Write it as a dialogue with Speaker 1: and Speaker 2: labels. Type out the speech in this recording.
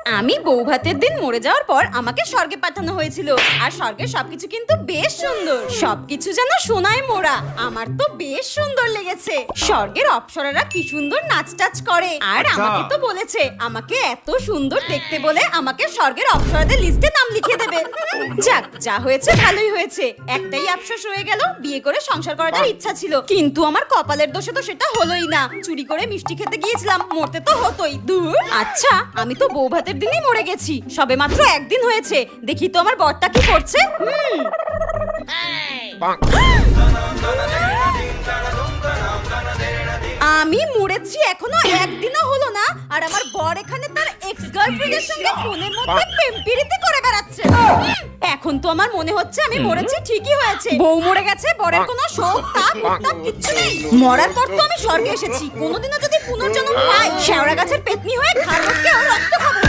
Speaker 1: আমি বৌভাতের দিন মরে যাওয়ার পর আমাকে স্বর্গে পাঠানো হয়েছিল, আর স্বর্গের সবকিছু কিন্তু বেশ সুন্দর, সবকিছু যেন সোনায় মোড়া। আমার তো বেশ সুন্দর লেগেছে। স্বর্গের অপ্সরারা কি সুন্দর নাচ টাচ করে, আর আমাকে তো বলেছে আমাকে এত সুন্দর দেখতে বলে আমাকে স্বর্গের অপ্সরাদের লিস্টে নাম লিখে দেবে। যাক, যা হয়েছে ভালোই হয়েছে। একটাই আফসোস রয়ে গেল, বিয়ে করে সংসার করার ইচ্ছা ছিল, কিন্তু আমার কপালের দোষে তো সেটা হলোই না। চুরি করে মিষ্টি খেতে গিয়েছিলাম, মরতে তো হতোই। দূর। আচ্ছা, আমি তো বৌভাতের দিনই মরে গেছি, সবে মাত্র একদিন হয়েছে। দেখি তো আমার বরটা কি করছে। আমি মরেছি এখনো একদিনও হলো না, আর আমার বর এখানে তার এক্স গার্লফ্রেন্ডের সঙ্গে ফোনের মধ্যে প্রেমপিরিতি করে বেড়াচ্ছে। এখন তো আমার মনে হচ্ছে আমি মরেছি ঠিকই হয়েছে। বউ মরে গেছে, বরের কোনো শোক তাপ উত্তাপ কিচ্ছু নেই। মরার পর তো আমি স্বর্গে এসেছি, কোনোদিনও যদি পুনর্জন্ম পাই, শেওড়া গাছের পেতনি হয়ে ঘাড় রক্ত খাবো।